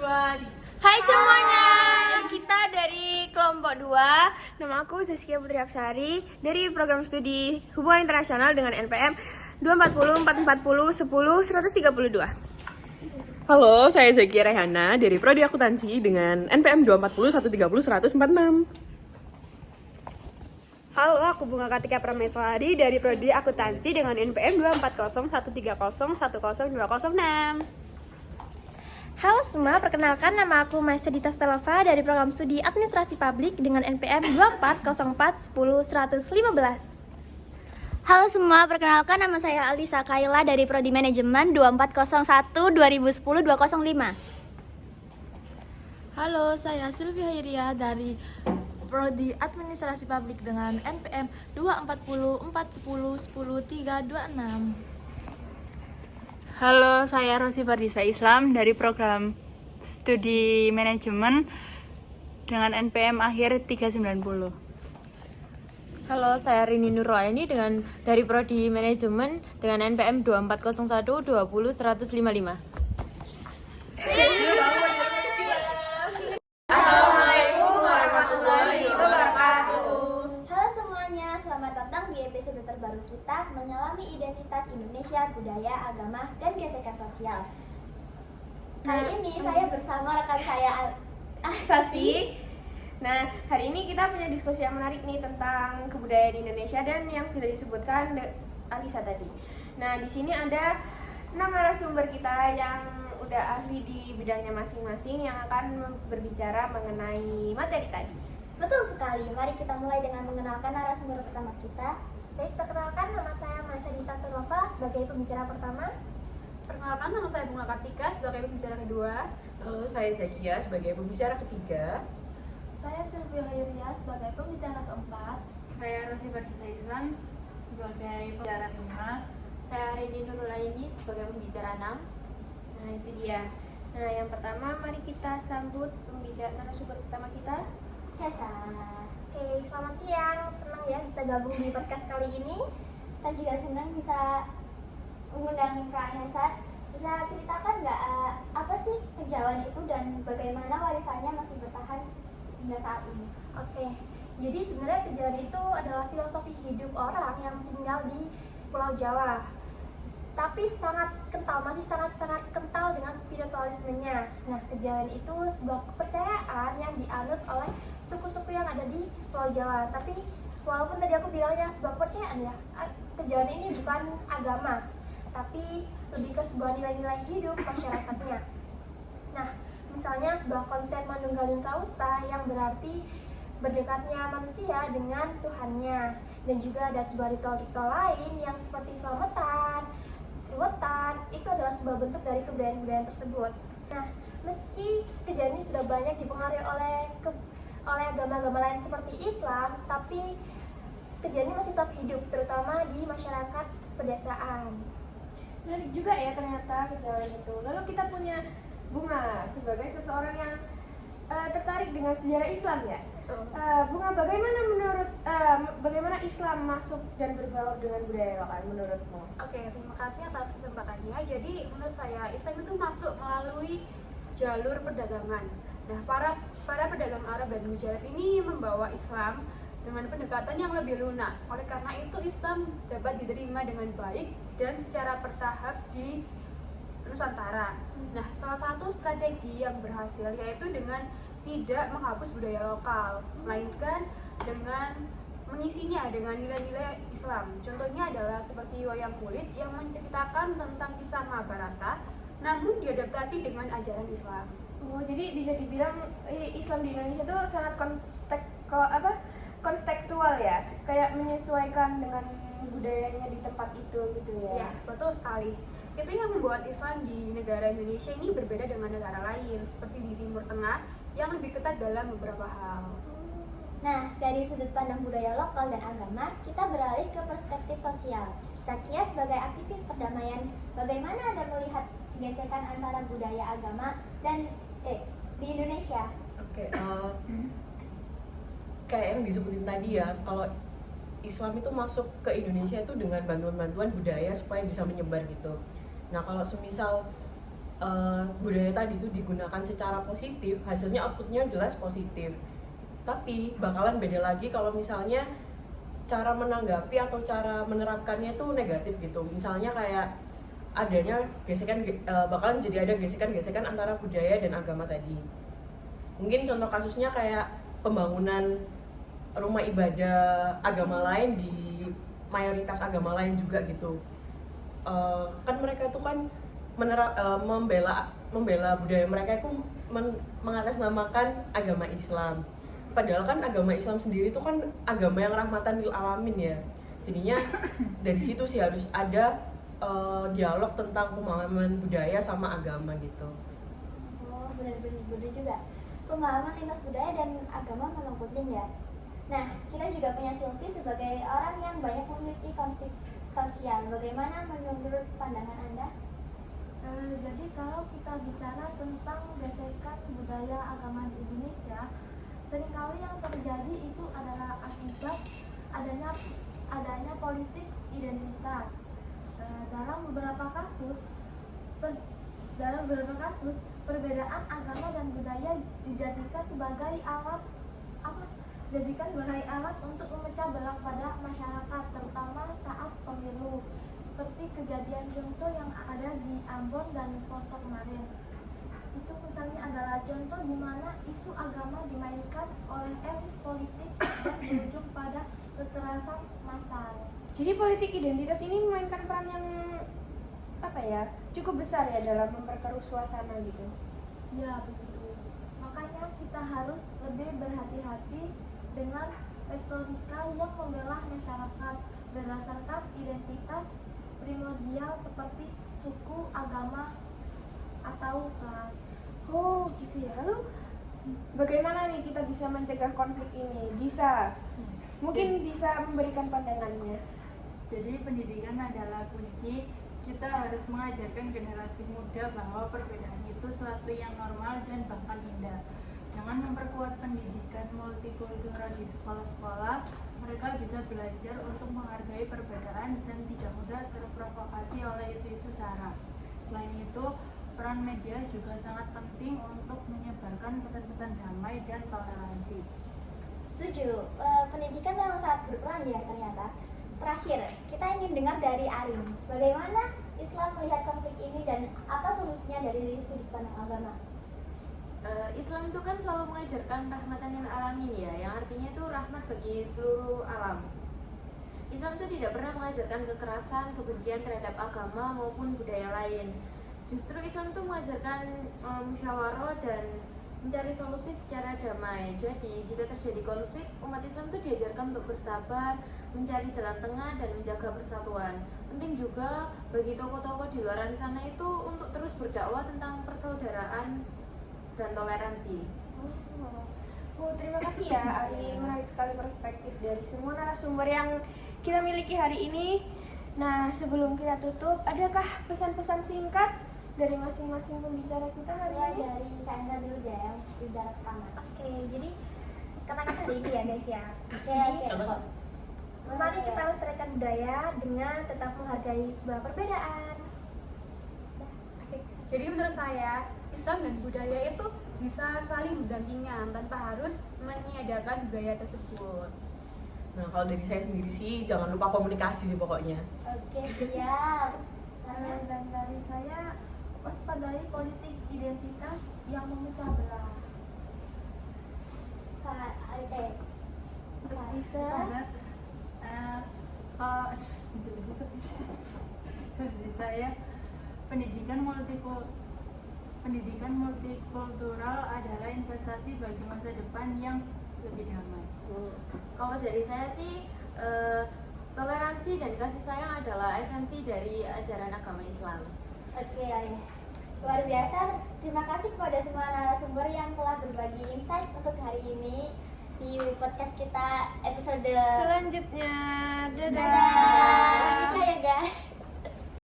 dua. Hai semuanya, kita dari kelompok 2. Nama aku Zaskia Putri Apsari dari program studi Hubungan Internasional dengan NPM 240 440 10 132. Halo, saya Zakia Rehana dari Prodi Akuntansi dengan NPM 240 130 146. Halo, aku Bunga Kartika Prameswari dari Prodi Akuntansi dengan NPM 240 130 10206. Halo semua, perkenalkan nama aku Maisa Dita Stelova dari program studi Administrasi Publik dengan NPM 2404 10 115. Halo semua, perkenalkan nama saya Alisa Kaila dari Prodi Manajemen 2401 2010 205. Halo, saya Sylvia Hiria dari Prodi Administrasi Publik dengan NPM 240 410 10 326. Halo, saya Rosi Fardisa Islam dari program studi manajemen dengan NPM akhir 390. Halo, saya Rini Nurlaini dari Prodi Manajemen dengan NPM 2401 20 155. Assalamualaikum warahmatullahi wabarakatuh. Halo semuanya, selamat datang di episode terbaru kita menyelami identitas Indonesia, budaya, agama, dan gesekan sosial. Kali ini saya bersama rekan saya Sasi. Nah, hari ini kita punya diskusi yang menarik nih tentang kebudayaan Indonesia dan yang sudah disebutkan Alisa tadi. Nah, di sini ada 6 narasumber kita yang udah ahli di bidangnya masing-masing yang akan berbicara mengenai materi tadi. Betul sekali, mari kita mulai dengan mengenalkan narasumber pertama kita. Baik, perkenalkan nama saya Maisa Dita Stelova sebagai pembicara pertama. Perkenalkan, nama saya Bunga Kartika sebagai pembicara kedua. Halo, saya Zakia sebagai pembicara ketiga. Saya Sylvia Hiria sebagai pembicara keempat. Saya Rosi Fardisa Islam sebagai pembicara 5. Saya Rini Nurlaini sebagai pembicara 6. Nah, itu dia. Nah, yang pertama mari kita sambut pembicara narasumber pertama kita. Hesa. Oke, selamat siang. Senang ya bisa gabung di podcast kali ini. Saya juga senang bisa mengundang Kak Hesa. Bisa ceritakan nggak apa sih kejawen itu dan bagaimana warisannya masih bertahan hingga saat ini? Oke, jadi sebenarnya kejawen itu adalah filosofi hidup orang yang tinggal di Pulau Jawa. Tapi masih sangat kental dengan spiritualismenya. Nah, kejawen itu sebuah kepercayaan yang dianut oleh suku-suku yang ada di Pulau Jawa. Tapi walaupun tadi aku bilangnya sebuah kepercayaan ya, kejawen ini bukan agama, tapi lebih ke sebuah nilai-nilai hidup masyarakatnya. Nah, misalnya sebuah konsep Manunggaling Kausta yang berarti berdekatnya manusia dengan Tuhannya, dan juga ada sebuah ritual-ritual lain yang seperti selamatan, wetan, itu adalah sebuah bentuk dari kebudayaan-kebudayaan tersebut. Nah, meski kejawen ini sudah banyak dipengaruhi oleh agama-agama lain seperti Islam, tapi kejawen ini masih tetap hidup, terutama di masyarakat pedesaan. Menarik juga ya ternyata kejawen itu. Lalu kita punya Bunga sebagai seseorang yang tertarik dengan sejarah Islam ya. Bunga, bagaimana Islam masuk dan berbaur dengan budaya lokal menurutmu? Oke, terima kasih atas kesempatannya. Jadi menurut saya Islam itu masuk melalui jalur perdagangan. Nah, para pedagang Arab dan Mujarab ini membawa Islam dengan pendekatan yang lebih lunak. Oleh karena itu Islam dapat diterima dengan baik dan secara bertahap di Nusantara. Nah, salah satu strategi yang berhasil yaitu dengan tidak menghapus budaya lokal, melainkan dengan mengisinya dengan nilai-nilai Islam. Contohnya adalah seperti wayang kulit yang menceritakan tentang kisah Mahabharata, namun diadaptasi dengan ajaran Islam. Oh, jadi bisa dibilang Islam di Indonesia itu sangat kontekstual ya, kayak menyesuaikan dengan budayanya di tempat itu gitu ya. Ya, betul sekali. Itu yang membuat Islam di negara Indonesia ini berbeda dengan negara lain, seperti di Timur Tengah yang lebih ketat dalam beberapa hal. Nah, dari sudut pandang budaya lokal dan agama, kita beralih ke perspektif sosial. Zakia sebagai aktivis perdamaian, bagaimana Anda melihat gesekan antara budaya agama dan di Indonesia? Oke, kayak yang disebutin tadi ya, kalau Islam itu masuk ke Indonesia itu dengan bantuan-bantuan budaya supaya bisa menyebar gitu. Nah, kalau semisal budaya tadi itu digunakan secara positif, hasilnya outputnya jelas positif. Tapi bakalan beda lagi kalau misalnya cara menanggapi atau cara menerapkannya itu negatif gitu. Misalnya kayak adanya gesekan, bakalan jadi ada gesekan-gesekan antara budaya dan agama tadi. Mungkin contoh kasusnya kayak pembangunan rumah ibadah agama lain di mayoritas agama lain juga gitu. Kan mereka itu kan membela budaya mereka itu mengatasnamakan agama Islam. Padahal kan agama Islam sendiri itu kan agama yang rahmatan lil alamin ya. Jadinya dari situ sih harus ada dialog tentang pemahaman budaya sama agama gitu. Oh, benar juga. Pemahaman lintas budaya dan agama memang penting ya. Nah, kita juga punya Sylvie sebagai orang yang banyak memiliki konflik sosial. Bagaimana menurut pandangan Anda? Jadi kalau kita bicara tentang gesekan budaya agama di Indonesia, seringkali yang terjadi itu adalah akibat adanya politik identitas. Dalam beberapa kasus perbedaan agama dan budaya dijadikan sebagai alat untuk memecah belah pada masyarakat, terutama saat pemilu, seperti kejadian contoh yang ada di Ambon dan Poso kemarin. Itu misalnya adalah contoh di mana isu agama dimainkan oleh elit politik dan berujung pada kekerasan massal. Jadi politik identitas ini memainkan peran yang cukup besar ya dalam memperkeruh suasana gitu. Ya begitu. Makanya kita harus lebih berhati-hati dengan retorika yang membela masyarakat berdasarkan identitas primordial seperti suku, agama, atau ras. Oh gitu ya. Lalu bagaimana nih kita bisa mencegah konflik ini? Mungkin bisa memberikan pandangannya. Jadi pendidikan adalah kunci. Kita harus mengajarkan generasi muda bahwa perbedaan itu suatu yang normal dan bahkan indah. Dengan memperkuat pendidikan multikultural di sekolah-sekolah, mereka bisa belajar untuk menghargai perbedaan dan tidak mudah terprovokasi oleh isu-isu sara. Selain itu, peran media juga sangat penting untuk menyebarkan pesan-pesan damai dan toleransi. Setuju, pendidikan memang sangat berperan ya ternyata. Terakhir, kita ingin dengar dari Arin, bagaimana Islam melihat konflik ini dan apa solusinya dari sudut pandang agama? Islam itu kan selalu mengajarkan rahmatan lil alamin ya, yang artinya itu rahmat bagi seluruh alam. Islam itu tidak pernah mengajarkan kekerasan, kebencian terhadap agama maupun budaya lain. Justru Islam itu mengajarkan musyawarah dan mencari solusi secara damai. Jadi jika terjadi konflik, umat Islam itu diajarkan untuk bersabar, mencari jalan tengah dan menjaga persatuan. Penting juga bagi tokoh-tokoh di luar sana itu untuk terus berdakwah tentang persaudaraan dan toleransi. Terima kasih ya Ari, menarik sekali perspektif dari semua narasumber yang kita miliki hari ini. Nah, sebelum kita tutup, adakah pesan-pesan singkat dari masing-masing pembicara kita hari ini? Dari Kak Enda dulu deh yang bicara pertama. Oke, jadi kata-kata hari ini ya guys ya. Oke. Mari kita lestarikan budaya dengan tetap menghargai sebuah perbedaan. Oke. Jadi menurut saya, Islam dan budaya itu bisa saling berdampingan tanpa harus meniadakan budaya tersebut. Nah, kalau dari saya sendiri sih jangan lupa komunikasi sih pokoknya. Oke, siap. Dan dari saya, waspadai politik identitas yang memecah belah. Kak Ari, Bisa. Dari saya, pendidikan multikultural adalah investasi bagi masa depan yang lebih damai. Kalau dari saya sih, toleransi dan kasih sayang adalah esensi dari ajaran agama Islam. Oke, Ari. Luar biasa. Terima kasih kepada semua narasumber yang telah berbagi insight untuk hari ini di podcast kita episode Selanjutnya, dadah. Dadah. Kita ya guys.